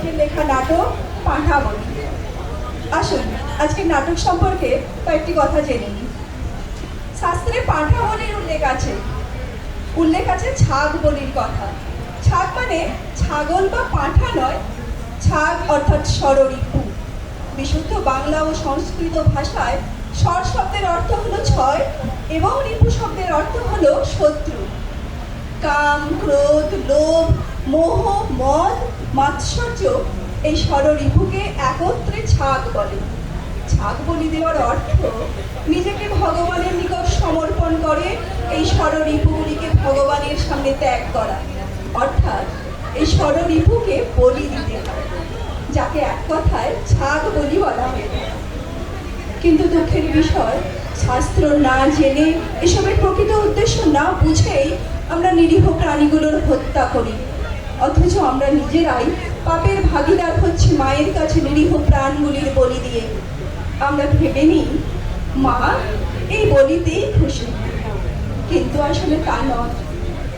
পাঠকের লেখা নাটক পাঁঠাবলি। আসুন আজকে নাটক সম্পর্কে কয়েকটি কথা জেনে নিই। শাস্ত্রে পাঁঠাবলির উল্লেখ আছে ছাগ বলির কথা। ছাগ মানে ছাগল বা পাঁঠা নয়, ছাগ অর্থাৎ ষড়রিপু। বিশুদ্ধ বাংলা ও সংস্কৃত ভাষায় স্বর শব্দের অর্থ হলো ছয় এবং রিপু শব্দের অর্থ হলো শত্রু। কাম, ক্রোধ, লোভ, মোহ, মদ, মাৎসর্য এই ষড়রিপুকে একত্রে ছাগ বলে। ছাগ বলি দেওয়ার অর্থ নিজেকে ভগবানের নিকট সমর্পণ করে এই ষড়রিপুগুলিকে ভগবানের সামনে ত্যাগ করা, অর্থাৎ এই ষড়রিপুকে বলি দিতে হয়, যাকে এক কথায় ছাগ বলি বলা হয়। কিন্তু দুঃখের বিষয়, শাস্ত্র না জেনে এসবের প্রকৃত উদ্দেশ্য না বুঝেই আমরা নিরীহ প্রাণীগুলোর হত্যা করি। অথচ আমরা নিজেরাই পাপের ভাগীদার হচ্ছি মায়ের কাছে নিরীহ প্রাণগুলির বলি দিয়ে। আমরা ভেবে নিই মা এই বলিতেই খুশি, কিন্তু আসলে তা নয়।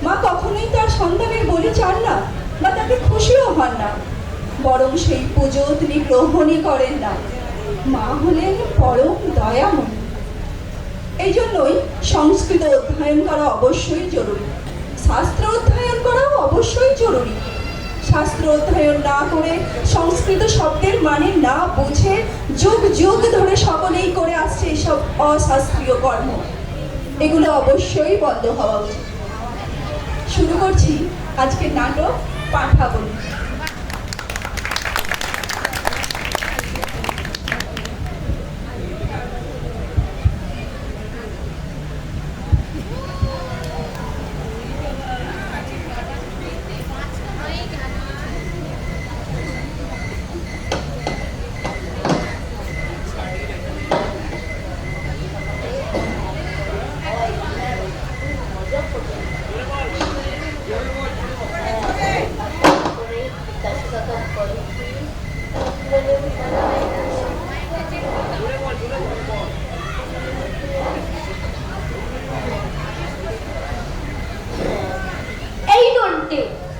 মা কখনোই তার সন্তানের বলি চান না বা তাকে খুশিও হন না, বরং সেই পুজো তিনি গ্রহণই করেন না। মা হলেন পরম দয়াময়ী। এই জন্যই সংস্কৃত অধ্যয়ন করা অবশ্যই জরুরি, শাস্ত্র অধ্যয়ন করাও অবশ্যই জরুরি। শাস্ত্র অধ্যয়ন না করে সংস্কৃত শব্দের মানে না বুঝে যুগ যুগ ধরে সকলেই করে আসছে এসব অশাস্ত্রীয় কর্ম, এগুলো অবশ্যই বন্ধ হওয়া উচিত। শুরু করছি আজকের নাটক পাঁঠাবলি।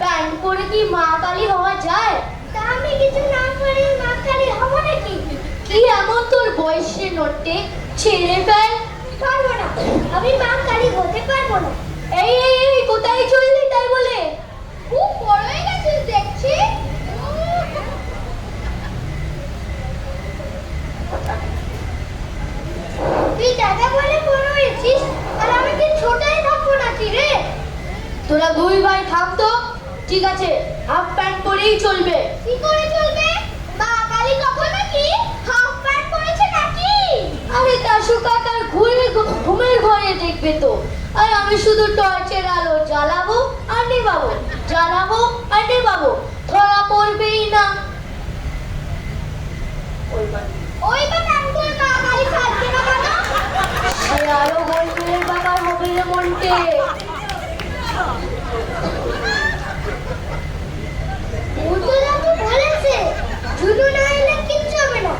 প্যান্ট পরে কি মা কালী হওয়া যায়? তা আমি কিছু না করে মা কালী হব নাকি? কি এমন তোর বয়সে নটে? ছেড়ে ফেল। পারবো না, আমি মা কালী হতে পারবো না। এই এই এই কোথায় চললি তাই বলে? খুব বড় হয়ে গেছিস দেখছি। তুই দাদা বলে বড় হয়েছিস আর আমি কি ছোটই থাকবো নাকি রে? তোরা দুই ভাই থাম তো। ঠিক আছে, হাফ প্যান্ট পরেই চলবে। কি করে চলবে? মা কালী কখন নাকি হাফ প্যান্ট পরেছে নাকি? আরে দাশু কাকার ঘুমের ঘরে দেখবে তো। আর আমি শুধু টর্চের আলো জ্বালাবো আর নেবাবো, জ্বালাবো আর নেবাবো, ধরা পড়বেই না। ওই বা নামগুলো মা কালী থাকবে না কেন? সে আরো গোলমেলের ব্যাপার হবে রে মন্টে। বলেছে শুধু না এলে কিচ্ছু হবে না।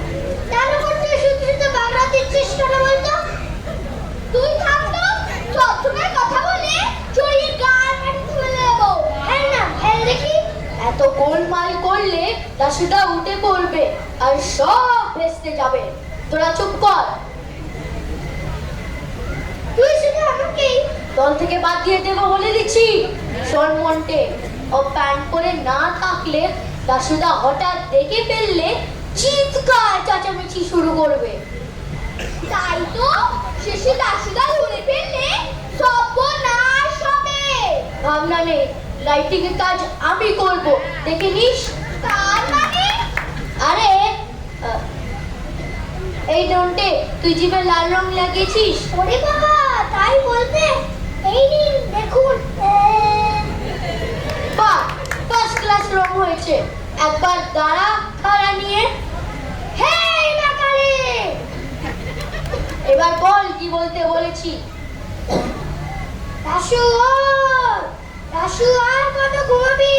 তার উপর তুই শুধু শুধু বাংলা দিচ্ছিস কেন বলতো? তুই থাকতো সবসময় কথা বলে চড়িয়ে গাল কাটি তুলে দেবো। এই না এই দেখি। এত গোলমাল করলে দাশুটা উঠে পড়বে আর সব ভেস্তে যাবে। তোরা চুপ কর। তুই শুধু আমাকেই দল থেকে বাদ দিয়ে দেবো বলে দিচ্ছি। শোন মন্টে, ও প্যান্ট পরে না থাকলে দাশুদা হঠাৎ দেখে ফেললে চিৎকার চেঁচামেচি শুরু করবে। তাই তো, শেষে দাসুদা ধরে ফেললে সর্বনাশ হবে। ভাবনা নেই, লাইটিং এর কাজ আমি করব, দেখে নিস। তার মানে? আরে এই নন্টে, তুই জিভে লাল রং লাগিয়েছিস? ওরে বাবা, তাই বলতে? এই নিন দেখুন। বাহ, ফার্স্ট ক্লাস রং হয়েছে। একবার দাঁড়া খাড়া নিয়ে। হেই মা কালী! এবার বল কি বলতে বলেছি। দাশু ওঠ! দাশু আর কত ঘুমাবি?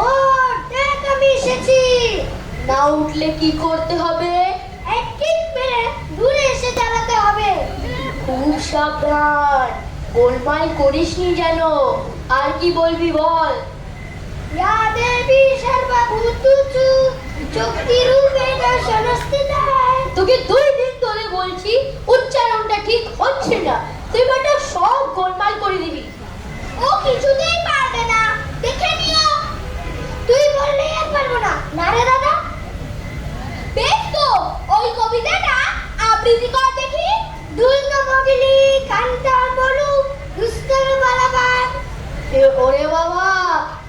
ওঠ, দেখ আমি এসেছি। না উঠলে কি করতে হবে? এক কিক মেরে দূরে এসে চালাতে হবে। খুব সাবধান, গোলমাল করিসনি যেন। আর কি বলবি বল। ইয়া দেবী সর্বভূত চুক্তিরূপে দর্শনস্থিতায়। তোকে 2 দিন ধরে বলছি উচ্চারণটা ঠিক হচ্ছে না, তুই বেটা সব গোলমাল করে দিবি। ও কিছুতেই পারবে না, দেখে নিও। তুই বললেই আর পারবো না, না রে দাদা? বেশ তো, ওই কবিতাটা আবৃত্তি কর দেখি। দুর্গা মগিলি কান্তা বলু দুস্তর বালাবান। ওরে বাবা,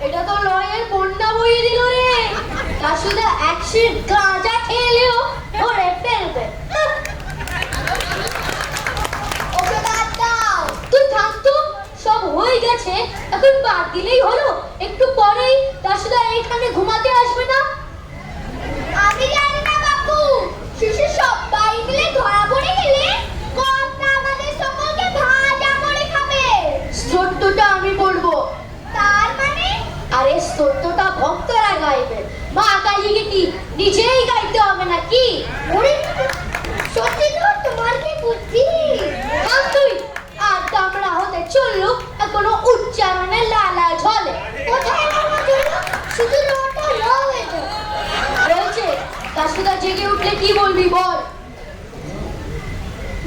এটা তো লয়ের বন্যা বইয়ে দিল রে। দাশুদা 100 গাঁজা খেলেও ধরে ফেলবে। ওকে বাদ দাও। তুই থাম তো, সব হয়ে গেছে, এখন বাদ দিলেই হলো। একটু পরেই দাশুদা এখানে ঘুমাতে আসবে না? আমি জানি না বাপু, শিশু সবাই মিলে ধরা পড়ে গেলে কন্যা আমাদের সকলকে ভাজা করে খাবে। স্তোত্রটা আমি বলবো। তার মানে? আরে স্তোত্রটা ভক্তরা গাইবে, মা কালীকে কি নিজেই গাইতে হবে নাকি? ওরে সত্যি তো, তোমার কি বুদ্ধি! থাম তুই, আর দামড়া হতে চললো এখনো উচ্চারণে লালা ঝলে। কোথায় নামা চলো, শুধু লোটা লো হয়ে যাও। বলছে দাশুদা জেগে উঠলে কি বলবি বল?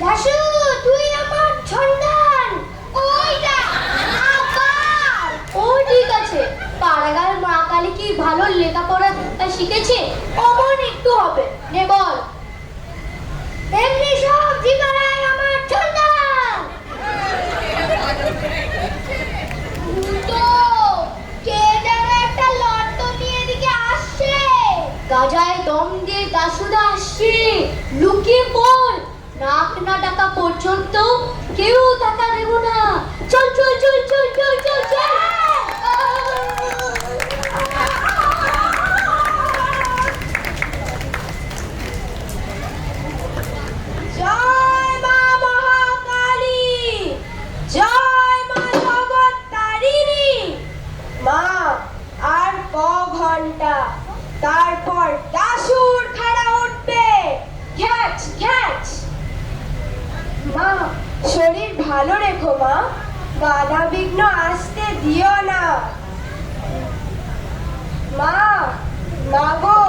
দাশু, তুই আমার সন্তান। ওইটা আবার। ও ঠিক আছে, পাড়াগার মা কালী কি ভালো লেখাপড়া শিখেছে? অমন একটু হবে, নে বল। এমনি সব জীবনায় আমার সন্তান। তো কে যেন একটা লট্ট নিয়ে এদিকে আসছে। গাজায় দম দিয়ে দাশুদা আসছে, লুকিয়ে পড়। নাক না ডাকা পর্যন্ত কেউ টাকা দেব না। চল চল চল চল চল চল চল। জয় মা মহাকালী, জয় মা জগত্তারিণী। মা, আর ঘন্টা তারপর দাসুর খাড়া উঠবে। ঘ্যাচ ঘ্যাচ। মা, শরীর ভালো রেখো মা, বাধা বিঘ্ন আসতে দিও না। মা, মা গো।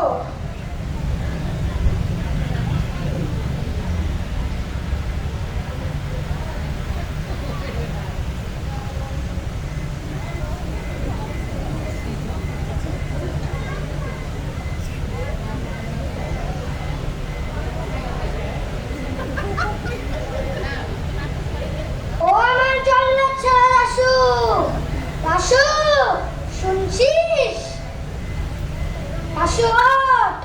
ও আমার জল্লাদ ছেলে দাশু, দাশু শুনছিস? দাশু ওঠ।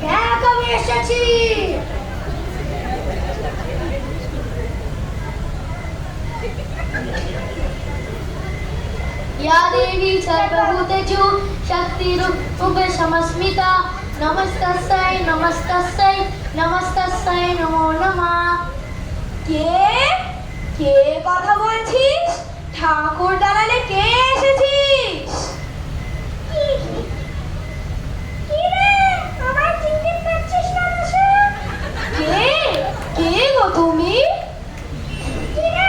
দেখ আমি এসেছি। या देवी सर्वभूतेषु शक्तिरूपे समस्मिता नमस्तस्यै नमस्तस्यै नमस्तस्यै नमो नमः। কে কে কথা বলছিস? ঠাকুর দালানে কে এসেছিস? কি রে, আমার চিনতে পারছিস না দাশু? কে কে গো তুমি? কি রে,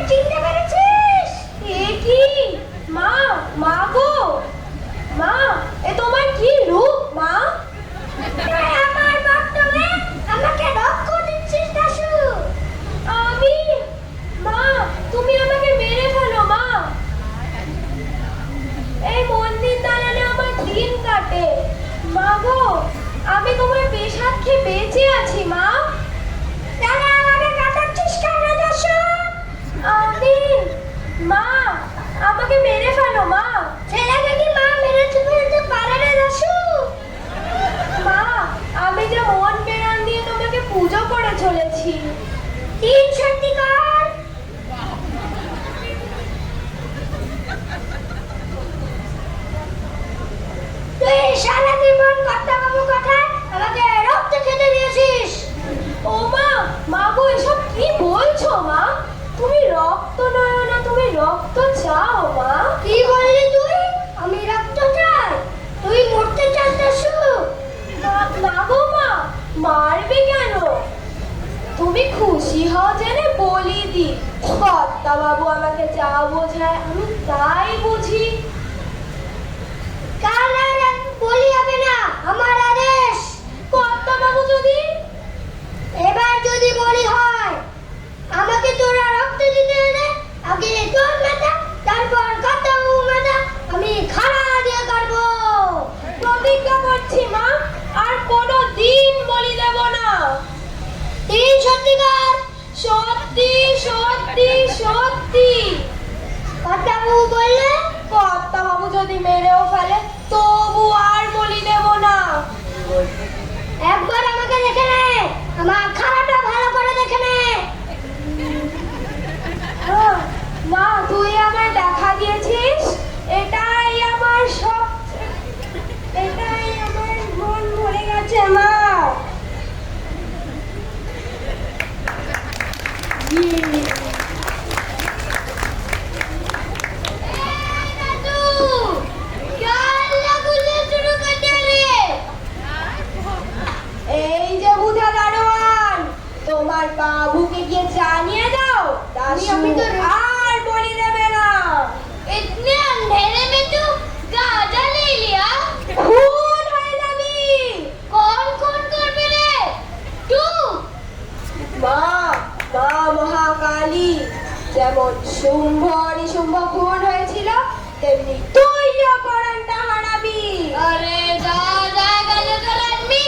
চিনতে পেরেছিস? এ কি মা, মা গো। মা, এ তোমার কি রূপ মা? তুই আমার ভক্ত হয়ে আমাকে রক্ষা দিচ্ছিস দাশু। আমি? মা, তুমি আমাকে মেরে ফেলো মা। এই মন্দির দালানে আমার দিন কাটে। মা গো, আমি তোমার পেশাদ খেয়ে বেঁচে আছি মা। তাহলে আমাকে কাটাচ্ছিস কেন দাশু? আমি? মা, আমাকে মেরে ফেলো মা। ছেলেকে কি মা মেরে ফেলতে পারে না দাশু? মা, আমি যে মন প্রাণ দিয়ে তোমাকে পুজো করে চলেছি। তিন সত্যিকার। তুই সারা জীবন কর্তা বাবু কথায় আমাকে রক্ত খেতে দিয়েছিস। ও মা, মা গো, এসব কি বলছো মা? তুমি রক্ত নয় না, তুমি রক্ত চাও মা। কি বললি তুই? আমি রক্ত চাই? তুই মরতে চাস দাশু? না গো মা, মারবে কেন? তুমি খুশি হও জেনে বলি দি। কর্তা বাবু আমাকে যা বোঝায় আমি তাই বুঝি। সত্যিকার, সত্যি সত্যি সত্যি। কর্তাবাবু বললে, কর্তাবাবু যদি মেরেও ফেলে তবু আর বলি দেব না। একবার আমাকে দেখে নে, আমার খারাপটা ভালো করে দেখে নে। মা, তুই আমায় দেখা দিয়েছিস, এটাই আমার সব, এটাই আমার মন ভরে গেছে মা। এই যে বুধা দারোয়ান, তোমার বাবুকে গিয়ে জানিয়ে দাও দাশু আমি তো আর বলি দেবে না। इतने अंधेरे में तू गाजा ले लिया? খুন হয়ে যাবি। कौन कौन करबे रे? तू? মা, মা মহাকালী, যেমন শুম্ভ নিশুম্ভ খুন হয়েছিল তেমনি তুইও কোরআনটা হারাবি। अरे दादा गलत आदमी,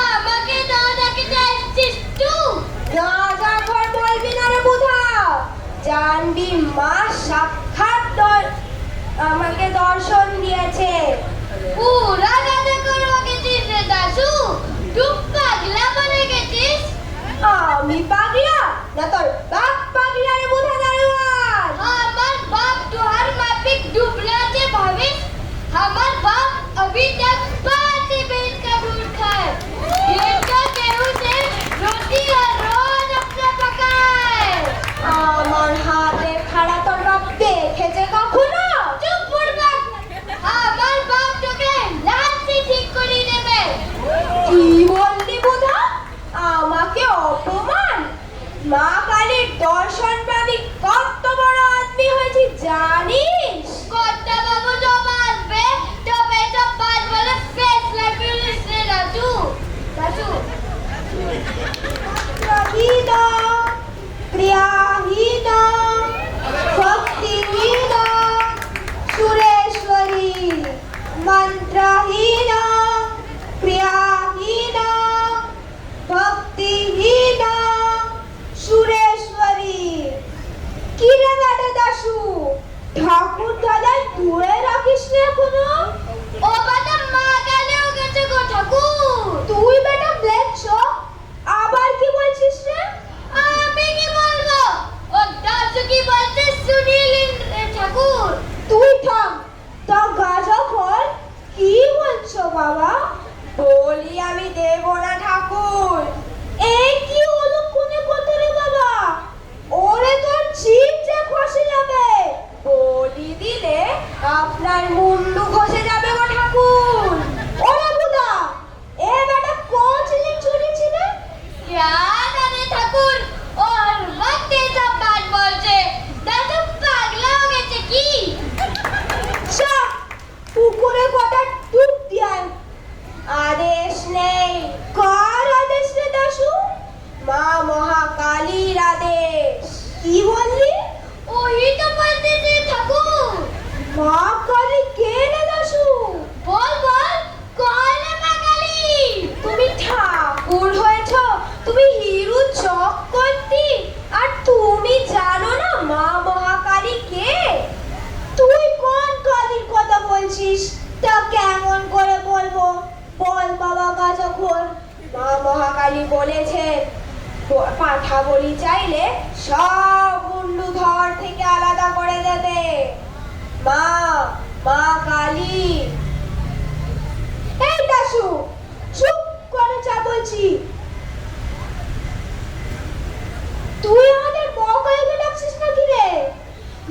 আমাকে দাদাকে চাইছিস তুই? গাঁজাখোর বলবি না রে বুধা, জানবি মা সাক্ষাৎ আমাকে দর্শন দিয়েছে। পুরা গাজা করবো গেছিস রে দাশু, তুই পাগলা বনে গেছিস। আমি পাগলা না তোর বাপ পাগলা রে বুধা দারোয়ান। আমার बाप तुहार माफिक डुबलाते भाविस, हमार बाप अभी तक पाँच बेच का दूध खाए, गेहूं गेहूं से रोटी और रोज अपना पकाए। আমার হাতে খাড়া তোর বাপ দেখেছে কখনো? चुप बुड़बक, हमार बाप তোকে লাঠি ঠিক করে দেবে। কি বললি বুধা? আমাকে অপমান? মা কালীর দর্শন পাবি, কত বড় আদমি হয়েছি জানিস? কর্তা বাবু জমা আসবে তবে সব বাদ বলে ফেসলা পুলিশ রে দাশু। দাশু প্রহীন, ক্রিয়াহীন, ভক্তিহীন, সুরেশ্বরী, মন্ত্রহীন, ক্রিয়াহীন, ভক্তিহীন, সুরেশ্বরী। কি রে বেটা দাশু, ঠাকুর দাদাই তুলে রাখিস না এখনো? ও বাবা মা গেলেও গেছে গো ঠাকুর। তুই বেটা ব্লেচ্ছ, আবার কি বলছিস রে? আমি কি বলবো, ও দাশু কি বলছে শুনিলেন রে ঠাকুর। তুই থাম, তা গাঁজাখোর কি বলছো বাবা? বলি আমি দেব না ঠাকুর। এই কি অলক্ষণে কথা রে বাবা, ওরে তোর জিভ যে খসে যাবে। বলি দিলে আপনার মুন্ডু খসে যাবে গো ঠাকুর। ওরে বুদা, এ বেটা কোন ছিলেন চুরি ছিল? क्या जाने ঠাকুর, ওর মধ্যে সব বাদ বলছে। দাশু পাগলা হয়ে গেছে কি? চাপ, পুকুরে কটা ডুব দিয়ান। আদেশ নেই। কার আদেশ রে দাশু? মা মহাকালীর আদেশ। কি বললি? ওই তো বলতেছে ঠাকুর। মা কালী কে রে দাশু? বল বল, কলে পাগালি? তুমি ঠাকুর হয়েছ, তুমি হিরু চক্রবর্তী, আর তুমি জানো না মা মহাকালী কে? তুই কোন কালীর কথা বলছিস? তা কেমন করে বলবো? বল বাবা গাঁজাখোর। মা মহাকালী বলেছেন পাঠা বলি চাইলে সব মুন্ডু ধর থেকে আলাদা করে দেবে। মা, মা কালী। এই দাশু, চুপ করে যা বলছি। তুই আমাদের মকাইকে ডাকছিস নাকি রে?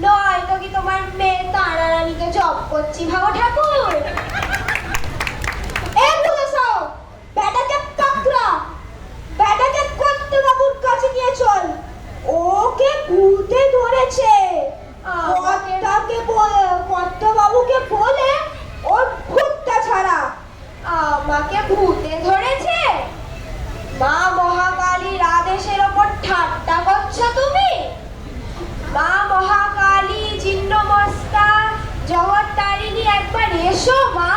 নয় তো কি তোমার মেয়ে তারা রানীকে জব করছি ভাবো ঠাকুর? এই বুঝাও, বেটাকে পাকড়া, বেটাকে কর্তাবাবুর কাছে নিয়ে চল। ওকে ভূতে ধরেছে। কর্তাবাবুকে বলে ওর ভূতটা ছাড়া। আমাকে ভূতে ধরেছে? মা মহাকালীর আদেশের ওপর ঠাট্টা করছো তুমি? মা মহাকালী জিন্নমস্তা জগত্তারিণী, একবার এসো মা,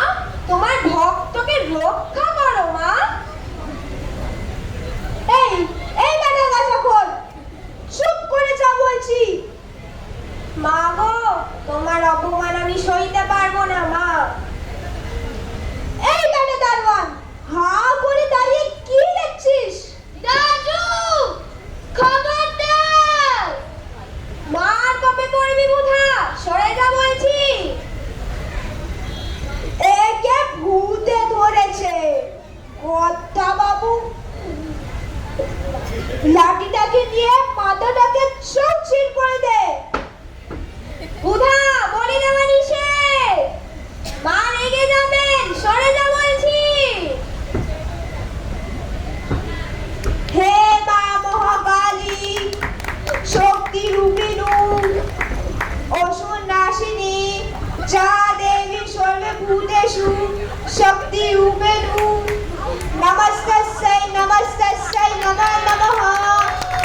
তোমার ভক্তকে রক্ষা করো মা। এই এই বেটা তোমার অপমান আমি সইতে পারবো না মা। এই বেটা দারোয়ান, হাঁ করে দাঁড়িয়ে কি দেখছিস? দাদু, খবরদার! মার কপে পড়বি বুধা, সরে যা বলছি। একে ভূতে ধরেছে কর্তা বাবু, লাঠিটাকে নিয়ে মাথাটাকে চোখ ছিঁড় করে দে। বুধা, বলি দেওয়া নিষেধ, মা রেগে যাবেন, সরে যা বলছি। হে মা মহাকালী, শক্তি রূপিণী, অসুর নাশিনী, যা দেবী সর্বভূতেষু শক্তি রূপেণু, নমস্তস্যৈ নমস্তস্যৈ নমো নমঃ।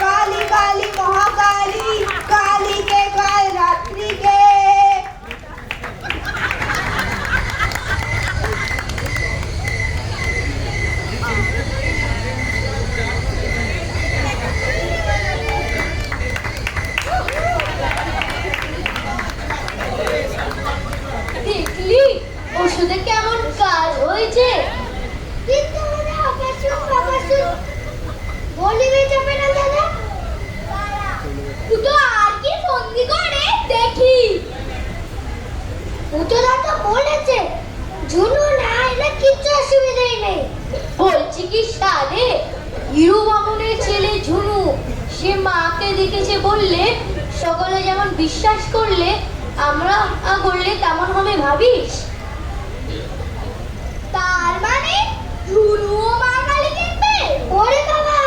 কালী কালী মহাকালী, কালী के काल रात्रि के। দেখলি ওষুধে কেমন কাজ হয়েছে? কিন্তু মনে আকাশুন বলিবে যাবে না দাদা। দুটো আর কি বন্দি করে দেখি। উতরা তো বলেছে ঝুনু না এলে কিচ্ছু অসুবিধাই নেই। বলছি কি সাদে, হিরু মামুনের ছেলে ঝুনু, সে মাকে দেখেছে বললে সকলে যেমন বিশ্বাস করলে আমরা করলে তেমন হবে ভাবিস? তার মানে ঝুনুও মার কালী কিনবে? ওরে বাবা,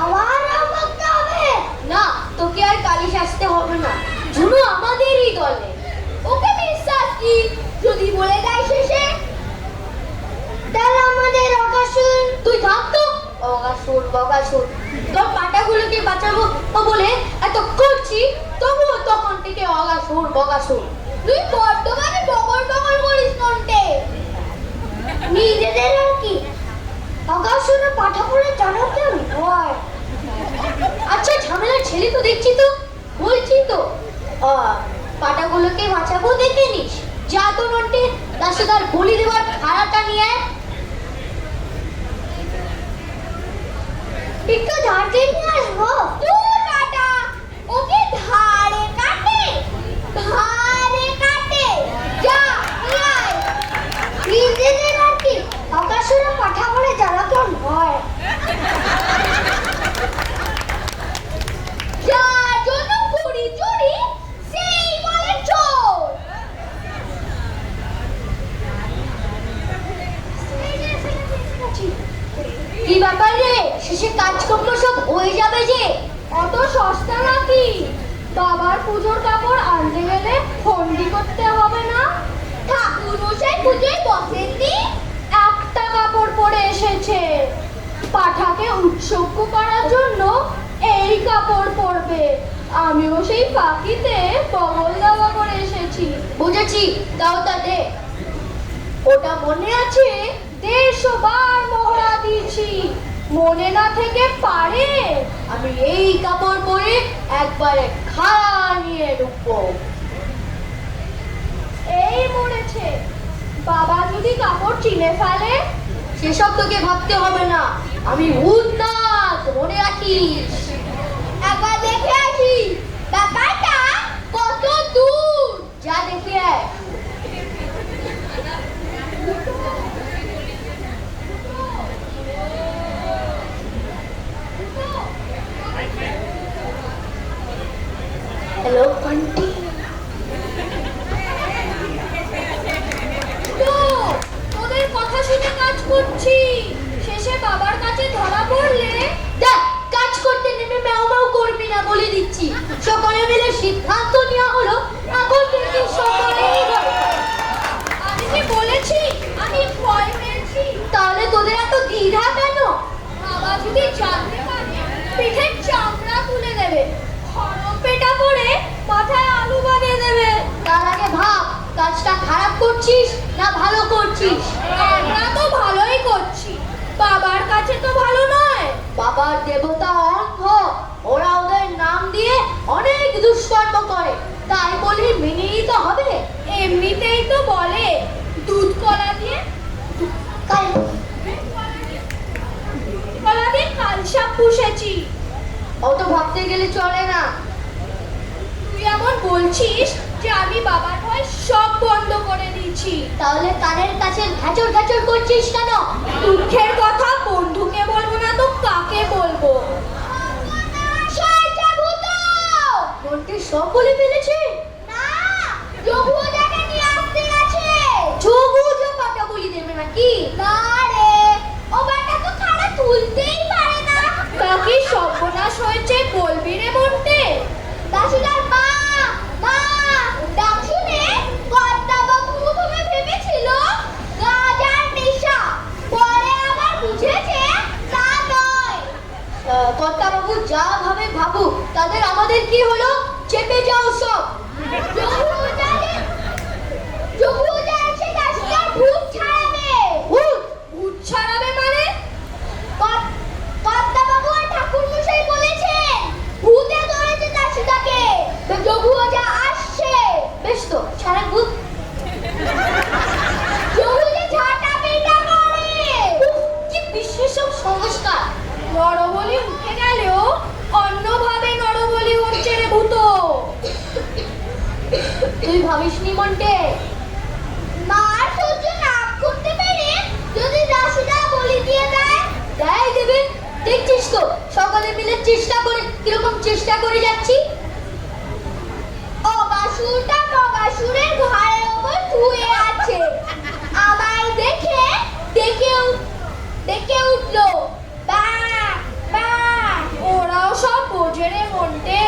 আবার করতে হবে না, তোকে আর কালী সাজতে হবে না, ঝুনু আমাদেরই দলে। ওকে বিশ্বাস কি যদি বলে দেয় শেষে? তাহলে আমাদের অগাসুর। তুই থাক তো, অগাসুর বগাসুর, তোর পাটাগুলোকে বাঁচাবো বলে এত করছি, তবুও তখন থেকে অগাসুর বগাসুর। তুই বর্তমানে বগর বগর করিস নন্টে। নিজেদের আর কি অগাসুরের পাঠাগুলো জানো কেমন হয়? আচ্ছা ঝামেলার ছেলে তো দেখছি, তো বলছি তো পাটাগুলোকে বাঁচাবো দেখে নিস। যা তো নন্টে, দাসদার বলি দেওয়ার ভাড়াটা নিয়ে একটু ধার দিয়ে নিয়ে আসবো। তুই কাটা, ওকে ধারে কাটে ধারে কাটে, যা নিয়ে আয়। নিজেদের আর কি অগাসুরের পাঠা বলে জানা কেমন হয়? যার জন্য করি চুরি সেই বলে চোর। কি ব্যাপার রে, শেষে কাজকর্ম সব হয়ে যাবে যে? অত সস্তা নাকি? বাবার পুজোর কাপড় আনতে গেলে ফন্ডি করতে হবে না? ঠাকুর মশাই পুজোয় বসেননি, একটা কাপড় পরে এসেছে। পাঠাকে উৎসর্গ করার জন্য এই কাপড় পরবে। আমিও সেই পাখিতে বগল দাওয়া করে এসেছি। বুঝেছি, দাও তা দে। ওটা মনে আছে 150 বার মহড়া দিয়েছি, মনে না থেকে পারে? আমি এই কাপড় পরে একবারে খাড়া নিয়ে ঢুকবো। এই মরেছে, বাবা যদি কাপড় চিনে ফেলে? সেসব তোকে ভাবতে হবে না, আমি ভূতনাথ, মনে রাখিস। একবার দেখে আসি ব্যাপারটা কত দূর। যা দেখে আয়। Hello aunty. তোদের কথা শুনে কাজ করছি, শেষে বাবার কাছে ধরা পড়লে দেখ, কাজ করতে নেমে ম্যাও ম্যাও করবি না বলে দিচ্ছি। সকলে মিলে সিদ্ধান্ত নেওয়া হলো এখন থেকে সকলেই আমি কি বলেছি আমি ভয় পেয়েছি? তাহলে তোদের এত দ্বিধা কেন? বাবা যদি জানতে পারে পিঠের চামড়া তুলে দেবে, পেটা করে মাথায় আলু বানিয়ে দেবে। তার আগে ভাব, কাজটা খারাপ করছিস না ভালো করছিস? আমরা তো ভালোই করছি, বাবার কাছে তো ভালো নয়। বাবার দেবতা অন্ধ, ওরা ওদের নাম দিয়ে অনেক দুষ্কর্ম করে, তাই বলে মেনে নিতে হবে? এমনিতেই তো বলে দুধ কলা দিয়ে কালসাপ পুষেছি। অত ভাবতে গেলে চলে না। তুই এমন বলছিস যে আমি বাবার ভয় সব বন্ধ করে দিয়েছি। তাহলে কানের কাছে ঘ্যাচর ঘ্যাচর করছিস কেন? দুঃখের কথা বন্ধুকে বলবো না তো কাকে বলবো? মন্টে সব বলে ফেলেছে। না, যোগুজাকে নিয়ে আসতে গেছে। যোগুজা পাটা বলি দেবে নাকি? না রে, ও বাটা তো খাড়া তুলতেই পারে না। কাকে সর্বনাশ হয়েছে বলবি রে মন্টে? দাসুদার মা, মা, ডাক শুনে কর্তাবাবু প্রথমে ভেবেছিল গাঁজার নেশা, পরে আবার বুঝেছে তা নয়। কর্তাবাবু যা ভাবে ভাবুক, তাদের আমাদের কি হলো? চেপে যাও সব। যোগুজা এসে দাসুদার ভূত ছাড়াবে। ভূত ছাড়াবে মানে? কর্তাবাবু আর ঠাকুরমশাই বলেছেন ভূতে ধরেছে দাসুদাকে। যোগুজা আসছে। বেশ তো, ছাড়া ভূত। যোগুজা ঝাঁটা পেটা করে। কি বিশেষ সব সংস্কার! নরবলি উঠে গেলেও অন্যভাবে নরবলি উঠছে রে ভূত। তুই ভাবিসনি মন্টে? মার সহ্য না করতে পেরে যদি দাসুদা বলি দিয়ে দেয়। দেয় দেবে, দেখছিস তো সকালে মিলে চেষ্টা করে কিরকম চেষ্টা করে যাচ্ছি। অগাসুরটা মগাসুরের ঘাড়ের ওপর শুয়ে আছে। আমায় দেখে ডেকে উঠলো, বা বা। ওরাও সব বোঝে রে মন্টে।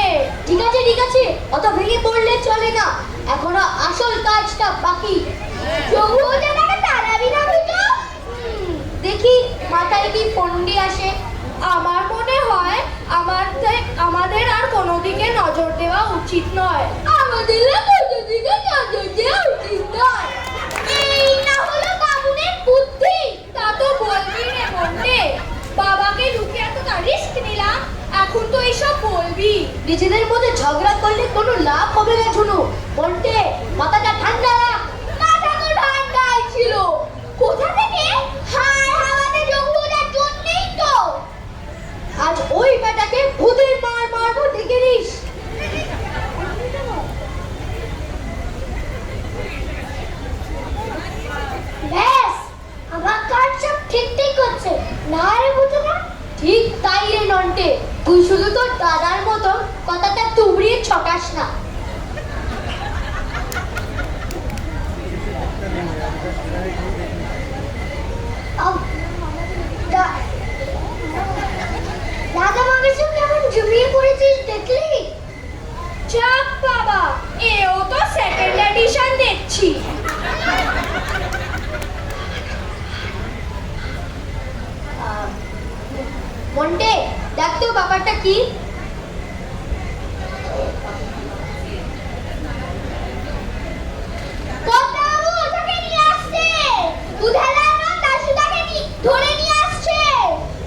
ঠিক আছে ঠিক আছে, অত ভেঙে পড়লে চলে না, এখনো আসল কাজটা বাকি। যোগুজাটাকে তাড়াবি না ভূত? দেখি মাথায় কি ফন্ডি আসে। আমার মনে হয় আমাদের আর কোনো দিকে নজর দেওয়া উচিত নয়। আমাদের কোনো দিকে নজর দেওয়া উচিত নয়। এই না হলো বাবুনের বুদ্ধি। তা তো বলবি রে মন্টে। বাবাকে লুকিয়ে এতটা রিস্ক নিলাম, এখন তো এইসব বলবি। নিজেদের মধ্যে ঝগড়া করলে কোনো লাভ হবে না ঝুনু। মন্টে, মাথাটা ঠান্ডা রাখ। মাথা তো ঠান্ডাই ছিল। কোথা থেকে? হায় হাওয়াতে যোগুজার জন্যই তো। আজ ওই বেটাকে ভূতের মার মারবো, দেখে নিস। ব্যাস, আমার কাজ সব ঠিক হচ্ছে না রে ভূতনা? ঠিক তাই রে নন্টে, তুই শুধু তোর দাদার মতো কথাটা তুবড়িয়ে ছটাস না। রাজা মাগেশও কেমন জমিয়ে পড়েছিস দেখলি? যাক বাবা, এও তো সেকেন্ড এডিশন দেখছি। মন্টে, দেখ তো ব্যাপারটা কি। কর্তাবাবু ওটাকে নিয়ে আসছে। দুধালার না দাসুদাকে ধরে নিয়ে আসছে।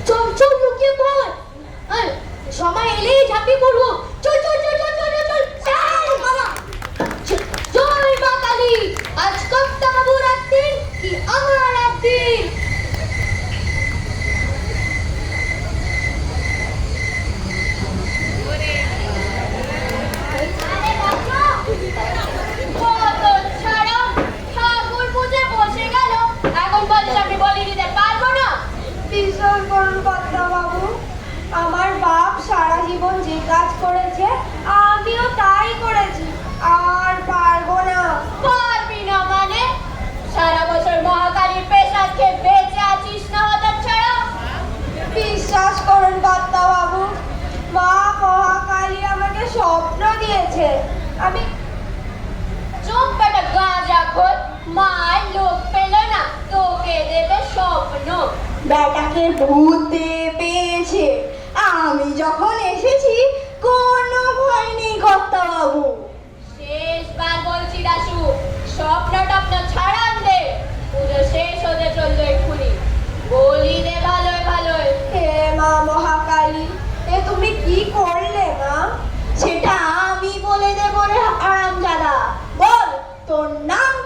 চল চল, লুকিয়ে পড়। সময় এলেই ঝাঁপিয়ে পড়বো। চল চল চল চল চল চল চল বাবা। জয় মা কালী। আজ কর্তাবাবুর একদিন কি আমার একদিন। আরে বাবা, কত ছাড়ো, ঠাকুর পুজো বসে গেল। এখন বলছে আমি বলি দিতে পারবো না। বিশ্বাস করুন কর্তাবাবু, আমার বাপ সারা জীবন যে কাজ করেছে আমিও তাই করেছি, আর পারবো না। পারবি না মানে? সারা বছর মহাকালীর পেশাদ খেয়ে বেঁচে আছিস না হঠাৎ ছাড়া? বিশ্বাস করুন কর্তাবাবু, মা মহাকালী আমাকে স্বপ্ন দিয়েছে। আমি চোখ বেটা গাঁজা খোর, মায়ের লোক পেল না, তোকে দেবে স্বপ্ন। বেটাকে ভূতে পেয়েছে, আমি যখন এসেছি কোনো ভয় নেই কর্তাবাবু। শেষবার বলছি দাশু, স্বপ্ন টপ্ন ছাড়ান দে। পুজো শেষ হতে চললো এক্ষুনি, বলি দে ভালোই ভালোই। হে মা মহাকালী, এ তুমি কি করলে মা? সেটা আমি বলে দেবো রে আর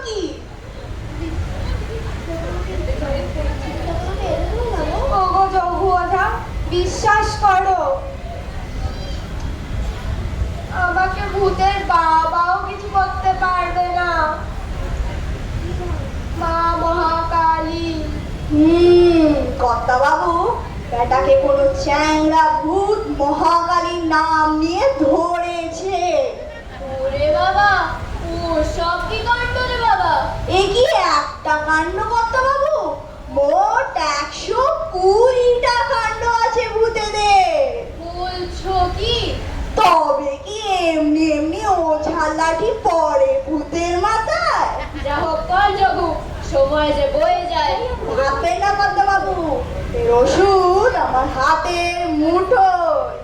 কি? ওগো যোগু ওঝা, বিশ্বাস করো, আমাকে ভূতের বাবাও কিছু করতে পারবে না। মা মহাকালী। কর্তা বাবু, বেটাকে কোনো চ্যাংড়া ভূত মহাকালীর নাম নিয়ে ধরেছে। ওরে বাবা, ও সব কি কাণ্ড রে বাবা? এ কি একটা কাণ্ড কর্তা বাবু, মোট 120টা কাণ্ড আছে ভূতেদের। বলছো কি? তবে কি এমনি এমনি ওঝার লাঠি পড়ে ভূতের মাথায়? যা হোক কর যোগু, সময় যে বয়ে যায়। ভাববে না কর্তা বাবু, এর ওষুধ আমার হাতের মুঠোয়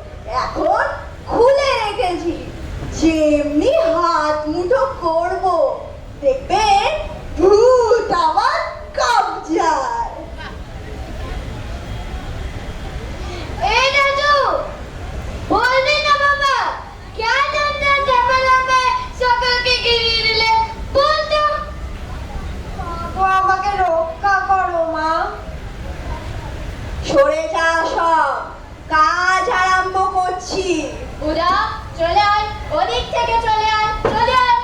এখন খুলে রেখেছি। যেমনি হাত মুঠো করব, দেখবেন ভূত আমার কবজায়। এই রাজু, বলবি না বাবা, কেন না ঝামেলা में সকলকে ঘিরিয়ে দিলে? বলতো। তো আমাকে রক্ষা করো মা। সরে যা সব, কাজ আরম্ভ করছি। বুড়া, চলে আয়, ওদিক থেকে চলে আয়, চলে আয়।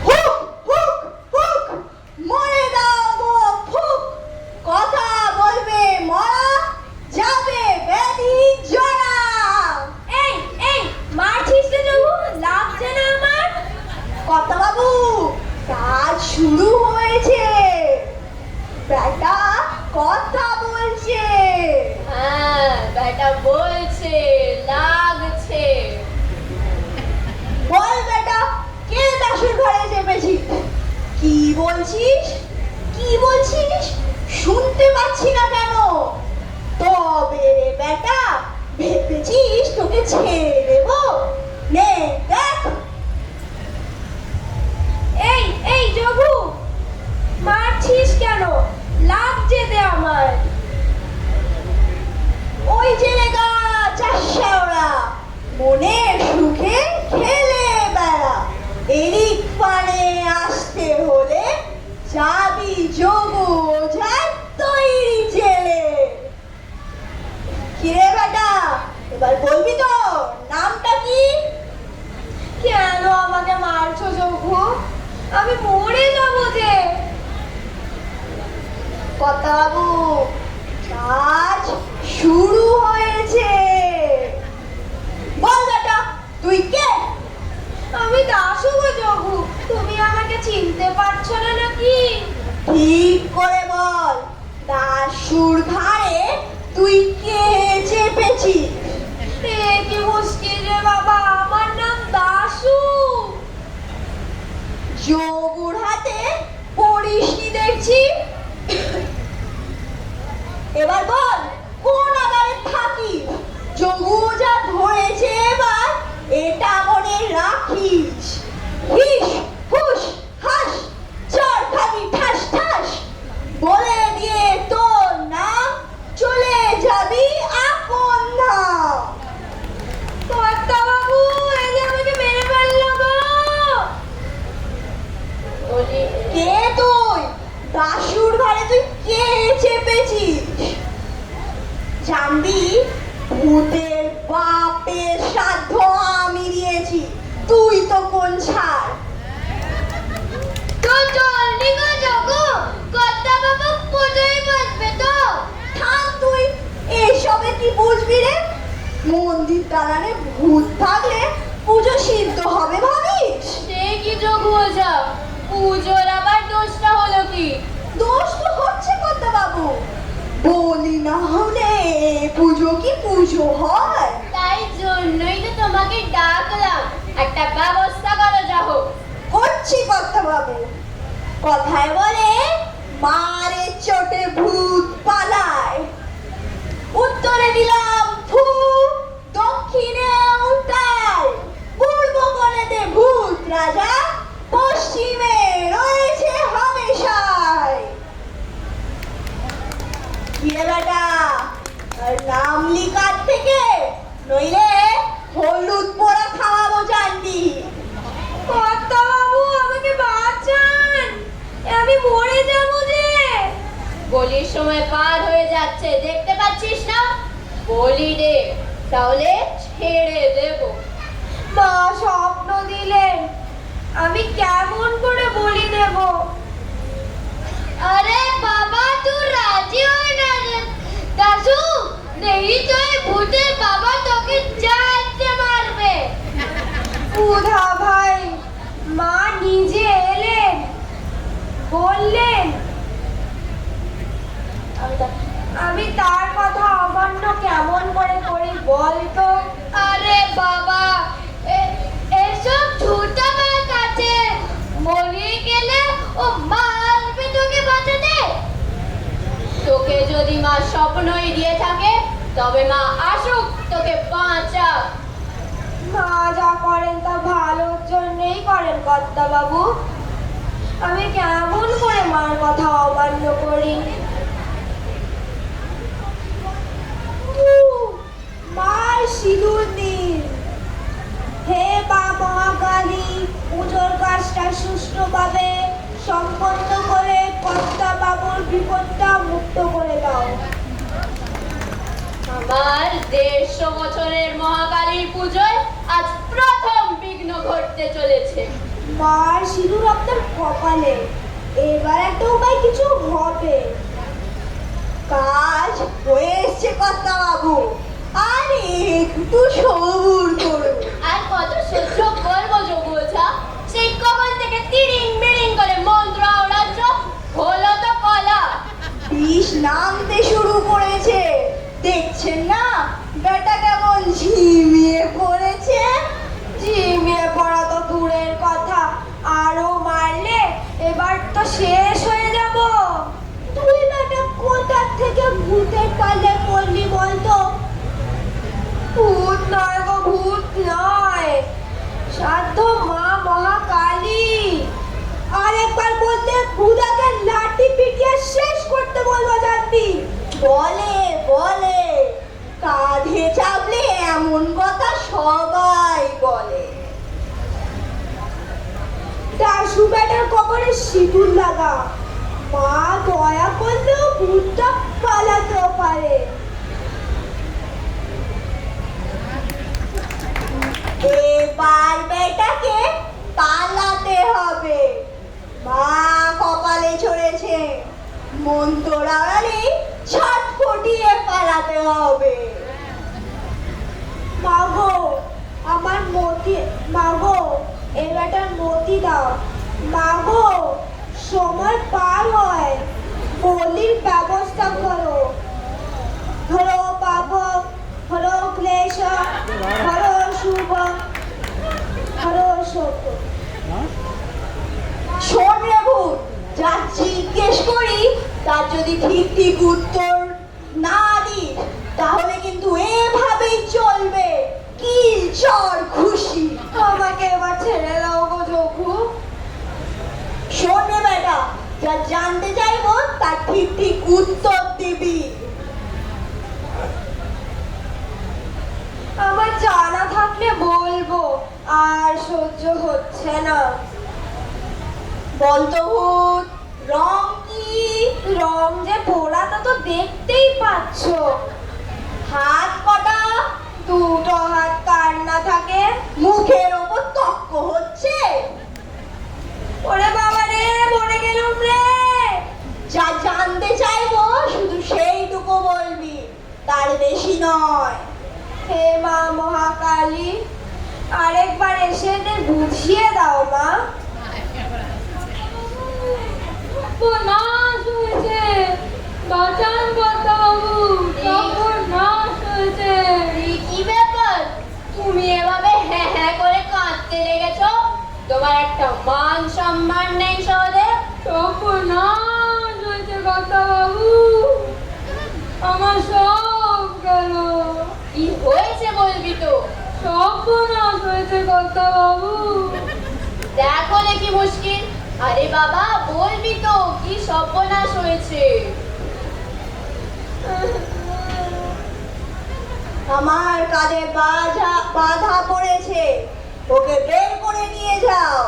হুক হুক হুক, মরে দাও গো ফুক, কথা বলবে মরা, যাবে ব্যাধি জরা। এই এই, মারছিস রে যোগু, লাগছে না আমার? কর্তা বাবু, কাজ শুরু হয়েছে, বেটা কথা বলছে। হ্যাঁ, বেটা বলছে, লাগছে। বল বেটা, কে দাসুর ঘরে চেপেছিস? কি বলছিস, কি বলছিস? শুনতে পাচ্ছি না কেন? তবে রে বেটা, ভেবেছিস তোকে ছেড়ে দেবো? নে দেখ। এই এই যোগু, মারছিস কেন? লাগছে দে আমার। ওই যে রে গা চাষাওরা, মনের সুখে খেলে বেড়া, এদিক পানে আসতে হলে যাবি যোগু ওঝার তৈরি জেলে। কিরে বেটা, এবার বলবি তো নামটা কি? কেন আমাকে মারছো যোগু? আমি মরে যাবো যে। কর্তা বাবু, কাজ শুরু হয়েছে। বল বেটা, তুই কে? আমি দাসু গো যোগু, তুমি আমাকে চিনতে পারছো না নাকি? ঠিক করে বল, দাসুর ঘাড়ে তুই কে চেপেছিস? এ কি মুশকিল রে বাবা, আমার নাম দাসু। যোগুর হাতে পড়িসনি দেখছি। এবার বল, কোন আগারে থাকিস? যোগু যা ধরেছে এবার, এটা মনে রাখিস। হিস হুস হাস, চর খাবি ঠাস ঠাস, বলে দিয়ে তোর নাম চলে যাবি আপন ধাম। কর্তা বাবু, এই যে আমাকে মেরে ফেললো গো। বলি, কে তুই? দাসুর ঘরে তুই কে চেপেছিস? জানবি, ভূতের বাপের সাধ্য আমি দিয়েছি, তুই তো কোন ছাড়। তো চল নিগো যোগু, কর্তা বাবু পুজোই বসবে তো। থাম তুই, এসবে কি বুঝবি রে? মন্দির দালানে ভূত থাকলে পুজো সিদ্ধ হবে ভাবিস? সে কি যোগু ওঝা, পুজোর আবার দোষটা হলো কি? দোষ তো হচ্ছে কর্তা বাবু, বলি না হলে পুজো কি পুজো হয়? তাই জন্যই তো তোমাকে ডাকলাম, একটা ব্যবস্থা করো যা হোক। করছি কর্তা বাবু। কথায় বলে মারে চোটে ভূত পালায়, উত্তরে দিলাম ফু, দক্ষিণে উল্টায়, পূর্ব কোণেতে ভূত রাজা, পশ্চিমে রয়েছে হামেশায়। কিরে বেটা, আর নাম লিখার থেকে নইলে হলুদ পোড়া খাওয়াবো জানবি। কর্তা বলির সময় পার হয়ে যাচ্ছে, দেখতে পাচ্ছিস না? বলি দে, তাহলে ছেড়ে দেব। মা স্বপ্ন দিলেন, আমি কেমন করে বলি দেব? अरे बाबा तू राजी हो ना दासू नहीं तो ये भूते बाबा तो के जान से मारবে উধা ভাই, মা নিজে এলেন, বললেন আমি তার কথা অমান্য কেমন করে করি বলতো? अरे बाबा এসব ঝুটা বাত আছে মরে গেলে ও মারবে তোকে বাঁচাতে তোকে যদি মা স্বপ্নই দিয়ে থাকে, তবে মা আসুক তোকে বাঁচাক। মা যা করেন তা ভালোর জন্যই করেন কর্তা বাবু। আমি কেমন করে মার কথা অমান্য করি? মার সিঁদুর দিন। হে মা মহাকালী, পুজোর কাজটা সুষ্ঠুভাবে সম্পন্ন করে কর্তা বাবুর বিপদটা মুক্ত করে দাও। আমার 150 বছরের মহাকালীর পুজোয় আজ প্রথম বিঘ্ন ঘটতে চলেছে। মার সিঁদুর আপনার কপালে, এবার একটা উপায় কিছু হবে। কাজ হয়ে এসছে কর্তা বাবু, আর একটু সবুর করুন। আর কত সহ্য করবো যোগোছা? সেই কখন থেকে তিরিং বিরিং করে মন্ত্র আওড়াচ্ছ, হলো তো কলা। বিষ নামতে শুরু করেছে, দেখছেন না বেটা কেমন ঝিমিয়ে পড়েছে? ঝিমিয়ে পড়া তো দূরের কথা, আরো মারলে এবার তো শেষ হয়ে যাব। তুই বেটা কোথা থেকে ভূতের পালে পড়লি বলতো? ভূত নয় গো, ভূত নয়, সাধ্য মা মহাকালী। আরেকবার বলতে ভূতাকে লাঠি পিটিয়ে শেষ করতে বলবো জানবি? বলে বলে, কাঁধে চাপলে এমন কথা সবাই বলে। দাসু বেটার কবরে সিঁদুর লাগা, মা দয়া করলেও ভূতটা পালাতে পারে। এবার বেটাকে পালাতে হবে, মা কপালে চড়েছে, মন্ত্র আড়ালে ছটফটিয়ে পালাতে হবে। মাগো আমার মতি, মাগো এ বেটার মতি দাও। মাগো সময় পার হয়, বলির ব্যবস্থা করো। ধরো পাপ, ধরো ক্লেশ, ধরো শুভ, ধরো শোক। শোন রে ভূত, যা জিজ্ঞেস করি তার যদি ঠিক ঠিক উত্তর না দিস, তাহলে কিন্তু এভাবেই চলবে। কি চর খুশি। আমাকে এবার ছেড়ে দাও গো যোগু। শোন রে বেটা, যা জানতে চাইবো তার ঠিক ঠিক উত্তর দিবি। আমার জানা থাকলে বলবো, আর সহ্য হচ্ছে না। বলতো ভূত, রং কি? রং যে পোড়া তা তো দেখতেই পাচ্ছ। হাত কটা? দুটো হাত কার না থাকে? মুখের ওপর তক্ক হচ্ছে। ওরে বাবা রে, মরে গেলুম রে। যা জানতে চাইবো শুধু সেইটুকু বলবি, তার বেশি নয়। হে মা মহাকালী, আরেকবার এসে এদের বুঝিয়ে দাও মা। সর্বনাশ হয়েছে, বাঁচান কর্তা বাবু, সর্বনাশ হয়েছে। কি ব্যাপার, তুমি এভাবে হ্যাঁ হ্যাঁ করে কাঁদতে লেগেছো? তোমার একটা মান সম্মান নেই সহজে? সর্বনাশ হয়েছে কর্তা বাবু, আমার সব গেল। কি হয়েছে বলবি তো? সর্বনাশ হয়েছে কর্তা বাবু। দেখো কি মুশকিল। আরে বাবা বলবি তো কি সর্বনাশ হয়েছে? আমার কাঁধে বাধা পড়েছে, ওকে বের করে নিয়ে যাও।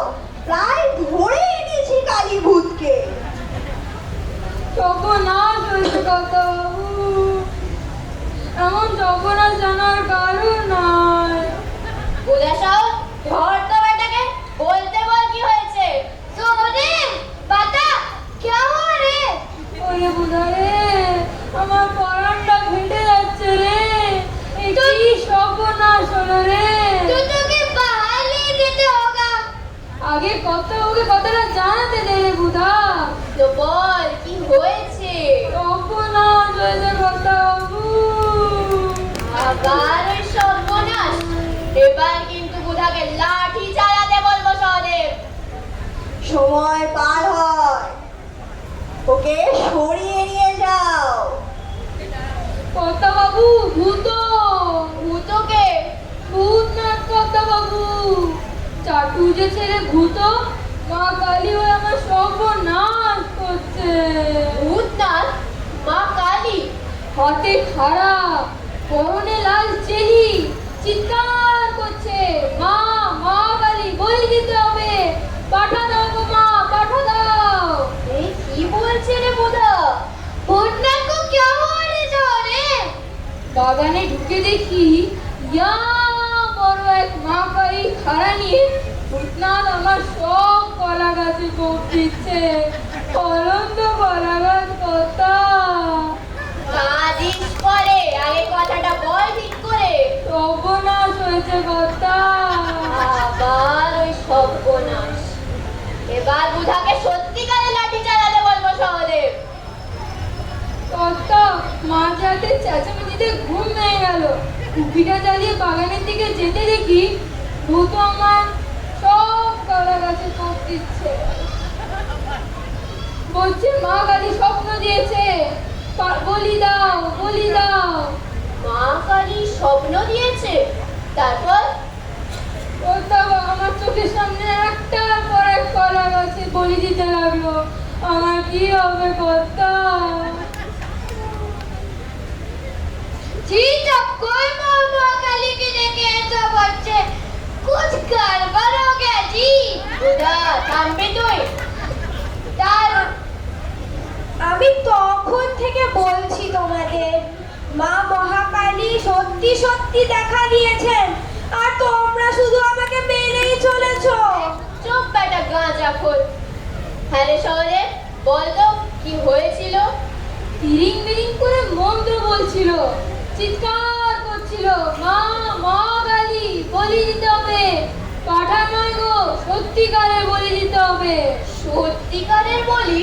প্রায় ধরে এনেছি কালী ভূতকে। সর্বনাশ কথা বাবু, এমন জবনা জানার কারণ নয়। বুধাসব ধর তো বেটাকে, বলতে বল কি হয়েছে। সোরে বাতা क्या हुआ रे? ওরে বুধা রে, আমার পরানটা ফেটে যাচ্ছে রে, এই কি সর্বনাশ হলো রে। तो तुम्हें बाहर ले देते होगा। আগে ওকে কথাটা জানাতে দে রে বুধা। তো বল কি হয়েছে। সর্বনাশ হয়েছে কথা বাবু। আবার ওই সর্বনাশ। এবার কিন্তু বুধাকে লাঠি চালাতে বলবো সহদেব। সময় পার হয়, ওকে সরিয়ে নিয়ে যাও। কথা বাবু, ভূত ভূতকে ভূত না কথা বাবু, চাটু যে ছেলে ভূত, মা কালী ওই আমার সর্বনাশ করছে। ভূতনাথ মা কালী। হাতে খারাপ, পরনে লাল চেলি, চিৎকার করছে, মা মা কালী বলি দিতে হবে, পাঠা দাও গো মা, পাঠা দাও। এই কি বলছে রে বুধা। भूतनाथ को क्या हुआ रे सोरे? বাগানে ঢুকে দেখি ইয়া বড় এক মা কালী খাড়া নিয়ে ভূতনাথ আমার সব কলা গাছে কোপ দিচ্ছে। ফলন্ত কলা গাছ কথা কাদিস করে, আগে কথাটা বল ঠিক করে। সর্বনাশ হয়েছে কথা। আবার ওই সর্বনাশ। এবার বুধাকে সত্যিকারে লাঠি চালাতে বলবো সহদেব। কথা মাঝ রাতে চেঁচামেচিতে ঘুম ভেঙে গেল, কুপিটা জ্বালিয়ে বাগানের দিকে যেতে দেখি ভূত আমার সব কলা গাছে কোপ দিচ্ছে। বলছে মা কালী স্বপ্ন দিয়েছে, বলি দাও বলি দাও। মা কালী স্বপ্ন দিয়েছে, তারপর কথা আমার চোখের সামনে একটার পর এক কলা গাছে বলি দিতে লাগলো। আমার কি হবে কথা। जी जब कोई मामा काली के लेके ऐसा बच्चे कुछ गड़बड़ हो गया जी। বুধা থামবি তুই। तार আমি তখন থেকে বলছি তোমাদের, মা মহাকালী সত্যি সত্যি দেখা দিয়েছেন, আর তোমরা শুধু আমাকে মেনেই চলেছো। চুপ বেটা গাঁজা খোল। হ্যাঁ রে সহদেব, বল তো কি হয়েছিল। তিরিং বিরিং করে মন্ত্র বলছিল, চিৎকার করছিল, মা মা কালী বলি দিতে হবে, পাঠা নয় গো, সত্যিকারের বলি দিতে হবে। সত্যিকারের বলি।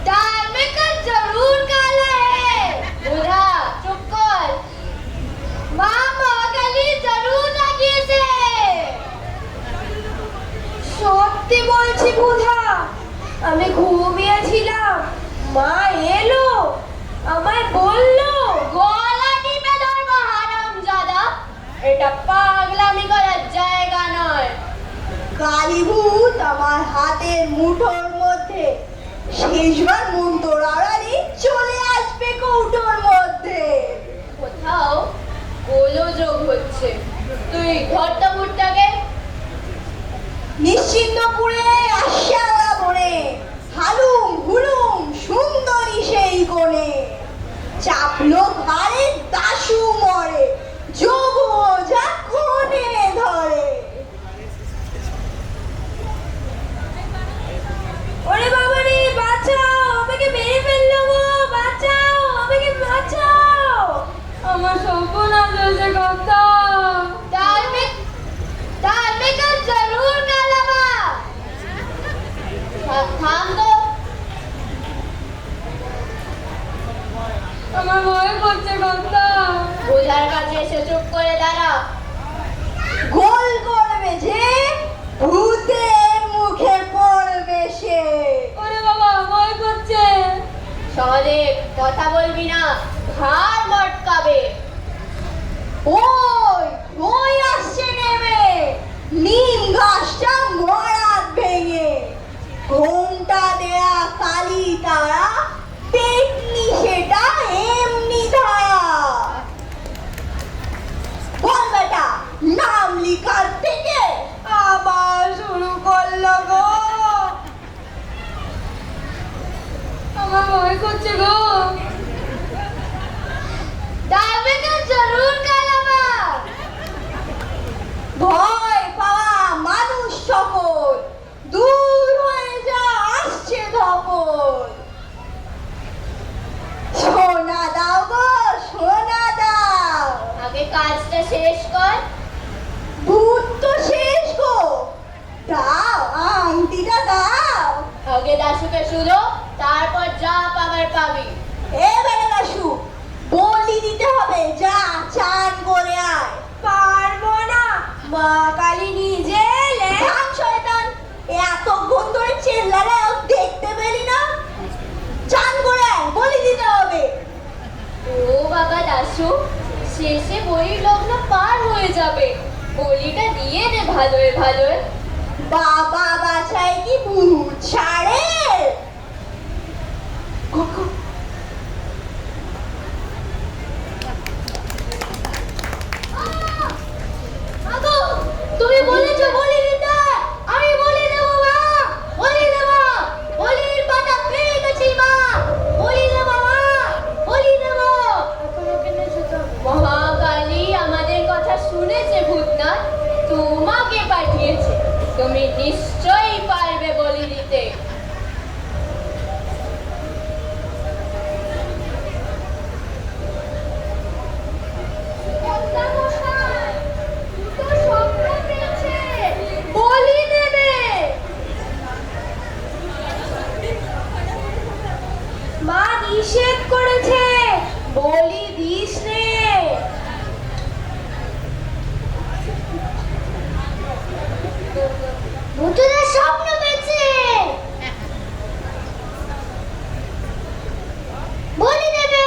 दाल में का जरूर काला है। বুধা চুপ কর। मामा काली जरूर লাগিয়েছে। সত্যি বলছি বুধা, আমি ঘুমিয়েছিলাম, মা এলো, আমায় বললো গলা টিপে ধরবো হারামজাদা। এটা পাগলামি করার জায়গা নয়। কালীভূত আমার হাতের মুঠোর মধ্যে, শেষবার মন্ত্র আড়ালে চলে আসবে কৌটোর মধ্যে। কোথাও গোলযোগ হচ্ছে। তুই ঘরটা মুটটাকে নিশ্চিন্তপুরে আশারা বনে, হালুম হুলুম সুন্দরী সেই কোণে, চাপলো ঘাড়ে দাসু মরে, যোগ যা কোণে ধরে। ওরে বাবা রে, বাঁচাও, আমাকে মেরে ফেললো গো, বাঁচাও, আমাকে বাঁচাও। আমার সর্বনাশ হয়েছে কথা। दाल में का जरूर काला बा। থাম তো। আমার ভয় করছে কথা। বুধার কাছে এসে চুপ করে দাঁড়া। গোল করবে যে, ভূতের মুখে পড়বে সে। ওরে বাবা ভয় করছে। সহদেব কথা বলবি না, ঘাড় মটকাবে। ওই ওই আসছে নেমে, নিম গাছটা মরাত ভেঙে, ঘোমটা দেয়া কালী তারা, পেটনি সেটা এমনি ধারা। বল বেটা, নাম লিখার থেকে আবার শুরু করলো গো। আমার পাবি। এবারে দাশু বলি দিতে হবে, যা চান করে আয়। পারবো না, মা কালী নিজে এলে। থাম শয়তান, এতক্ষণ ধরে চেল্লারা দেখতে পেলি না? চান করে আয়, বলি দিতে হবে। ও বাবা দাশু, শেষে বলির লগ্ন পার হয়ে যাবে, বলিটা দিয়ে দে ভালোয় ভালোয়। বাবা বাছাই কি ভূত ছাড়ে? আগো, তুমি বলেছো বলি দিতে, আমি বলি দেবো মা, বলি দেবো। বলির পাতা পেয়ে গেছি মা, বলি দেবো মা, বলি দেবো। মহাকালী আমাদের কথা শুনেছে ভূতনাথ, তোমাকে পাঠিয়েছে, তুমি নিশ্চয়ই পারবে বলি দিতে। বলি দেবে। মা নিষেধ করেছে, বলি দিস নে। ভূতেদের স্বপ্ন পেয়েছে, বলি দেবে।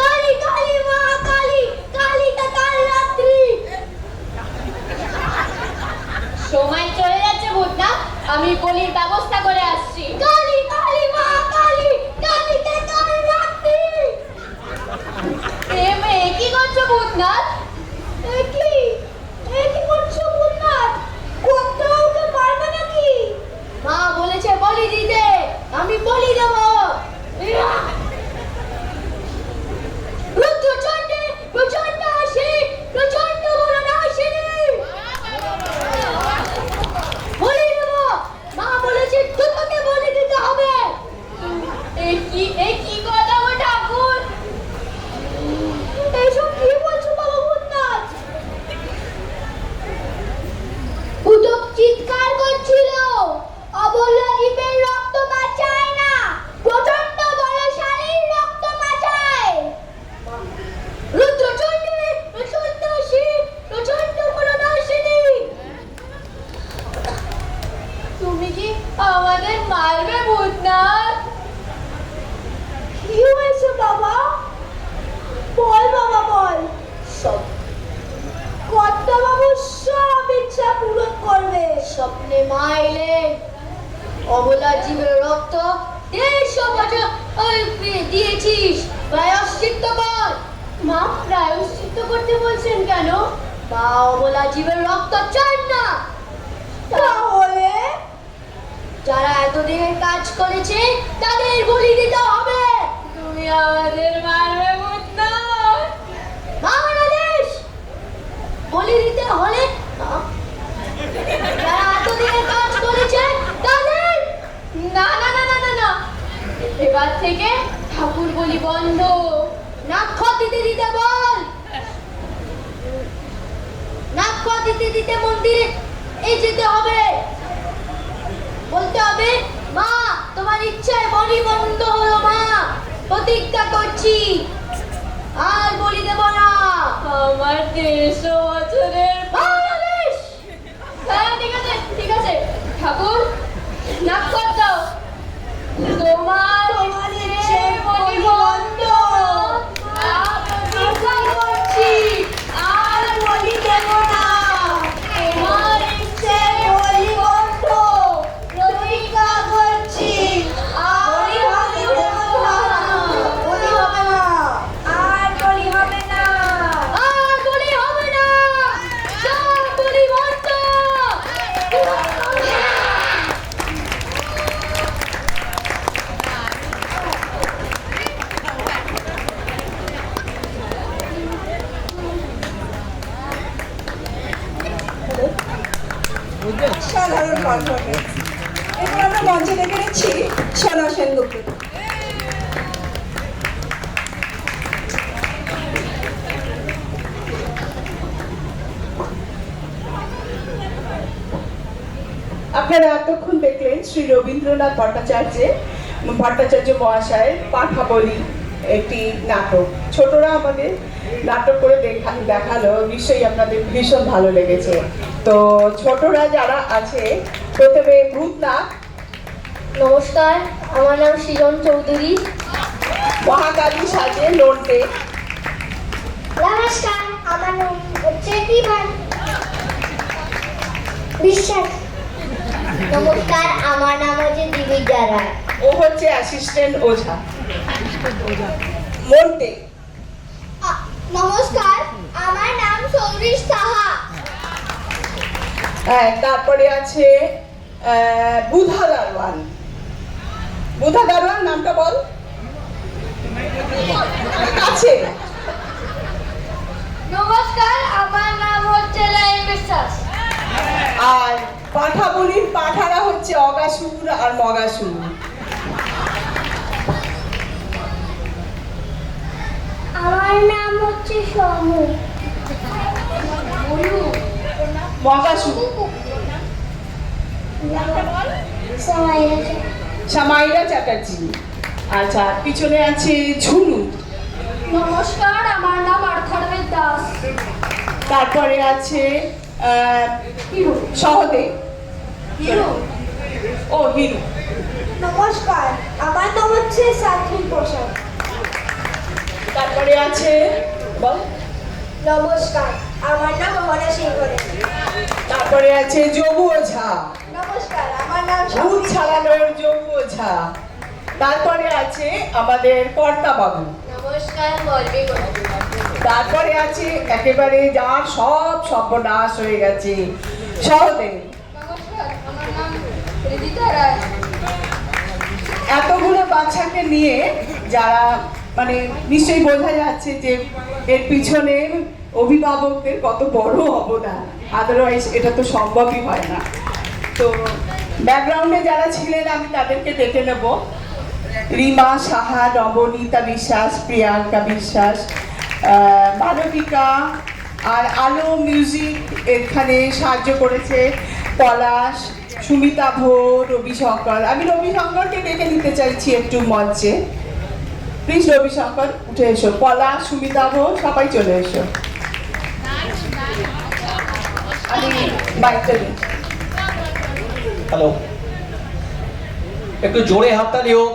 কালী কালী মা কালী, কালীটা কাল রাত্রি। সময় চলে যাচ্ছে ভূতনাথ, আমি বলির ব্যবস্থা করে আসছি। কালী কালী মা কালী, কালীটা কাল রাত্রি। কি করছো ভূতনাথ? কি করছো ভূতনাথ? করতে ওকে পারবে নাকি? মা বলেছে বলি দিতে, আমি বলি দেবো। রুদ্রচণ্ডী, প্রচণ্ড আসি, প্রচণ্ড বলো না আসেনি। বলি দেবো, মা বলেছে তোমাকে বলি দিতে হবে। এ কি কথা গো ঠাকুর? এইসব কি বলছো বাবা ভূতনাথ? ভূতক চিৎকার করছিল, অবলা জীবের রক্ত বাঁচায় না, প্রচণ্ড বলশালীর রক্ত বাঁচায়। রুদ্রচণ্ডী, প্রচণ্ড আসি, প্রচণ্ড বলনাশিনী। তুমি কি আমাদের মারবে ভূতনাথ? কি হয়েছে বাবা? বল বাবা বল। সব কর্তা বাবু সব ইচ্ছা পূরণ করবে। স্বপ্নে মা এলেন, অবলা জীবের রক্ত 150 বছর দিয়েছিস, প্রায়শ্চিত্ত কর। মা প্রায়শ্চিত্ত করতে বলছেন কেন? মা অবলা জীবের রক্ত চান না। তাহলে যারা এতদিনের কাজ করেছে তাদের বলি দিতে হবে। তুমি আমাদের মারবে ভূতনাথ? বাংলাদেশ বলি দিতে হলে যারা এতদিনের কাজ করেছে তাদের। না না না না না না, এবার থেকে ঠাকুর বলি বন্ধ। নাক্ষর দিতে দিতে বল। নাক্ষর দিতে দিতে মন্দিরে যেতে হবে, বলতে হবে মা তোমার ইচ্ছায় বলি বন্ধ হলো মা, প্রতিজ্ঞা করছি আর বলি দেব না। আমার 150 বছরের বাংলাদেশ। হ্যাঁ ঠিক আছে ঠিক আছে, ঠাকুর নাক্ষর দাও। তোমার ইচ্ছে বলি বন্ধ। প্রতিজ্ঞা করছি আর বলি দেব না। তোমার ইচ্ছে বলি বন্ধ। প্রতিজ্ঞা করছি আর বলি দেব না। বলি হবে না, আর বলি হবে না। আর বলি হবে না, সব বলি বন্ধ। সাধারণ পারফরমেন্স। এবার আমরা মঞ্চে দেখে নিচ্ছি সোনা সেনগুপ্ত। আপনারা এতক্ষণ দেখলেন শ্রী রবীন্দ্রনাথ ভট্টাচার্য মহাশয়ের পাঠাবলী একটি নাটক। ছোটরা আমাদের নাটক করে দেখালো, নিশ্চয়ই আপনাদের ভীষণ ভালো লেগেছে। তো ছোটরা যারা আছে, প্রথমে ভূতনাথ। নমস্কার, আমার নাম সৃজন চৌধুরী। মহাকালী সাজে নন্টে। নমস্কার, আমার নাম হচ্ছে বিমান বিশ্বাস। নমস্কার, আমার নাম হচ্ছে দিবিজা রায়। ও হচ্ছে অ্যাসিস্ট্যান্ট ওঝা। মন্টে। নমস্কার, আমার নাম সৌরিশ সাহা। হ্যাঁ, তারপরে আছে বুধা দারওয়ান। বুধা দারওয়ান নামটা বল। আছে। নমস্কার, আমার নাম হচ্ছে লাইন বিশ্বাস। আর পাঠাবলির পাঠারা হচ্ছে অগাসুর আর মগাসুর। আমার নাম হচ্ছে সমু। মগাসুর সামাইরা চ্যাটার্জি। আচ্ছা, পিছনে আছে ঝুনু। নমস্কার, আমার নাম অর্থনবেদ দাস। তারপরে আছে সহদেব। হিরো। ও হিরু। নমস্কার, আমার নাম হচ্ছে সাথী প্রসাদ। তারপরে আছে বল। নমস্কার, আমার নাম মোহনা সিংহ। তারপরে আছে জবু ওঝা। নমস্কার, আমার নাম ভূত ছাড়ানোর জবু ওঝা। তারপরে আছে আমাদের কর্তা বাবু। নমস্কার, বলবি। তারপরে আছে একেবারে যার সব সর্বনাশ হয়ে গেছে, সহদেব। নমস্কার, আমার নাম রিদিতা রায়। এতগুলো বাচ্চাকে নিয়ে যারা, মানে নিশ্চয়ই বোঝা যাচ্ছে যে এর পিছনে অভিভাবকদের কত বড় অবদান, আদারওয়াইজ এটা তো সম্ভবই হয় না। তো ব্যাকগ্রাউন্ডে যারা ছিলেন আমি তাদেরকে ডেকে নেব। রিমা সাহা, নবনীতা বিশ্বাস, প্রিয়াঙ্কা বিশ্বাস, মানবিকা, আর আলো মিউজিক এখানে সাহায্য করেছে পলাশ, সুমিতা ভোর, রবিশঙ্কর। আমি রবিশঙ্করকে ডেকে নিতে চাইছি একটু মঞ্চে। প্লিজ রবিশঙ্কর উঠে এসো। পলাশ, সুমিতা ভোর সবাই চলে এসো। আমি বাইকটা দিচ্ছি। হ্যালো, একটু জোরে হাততালি হোক।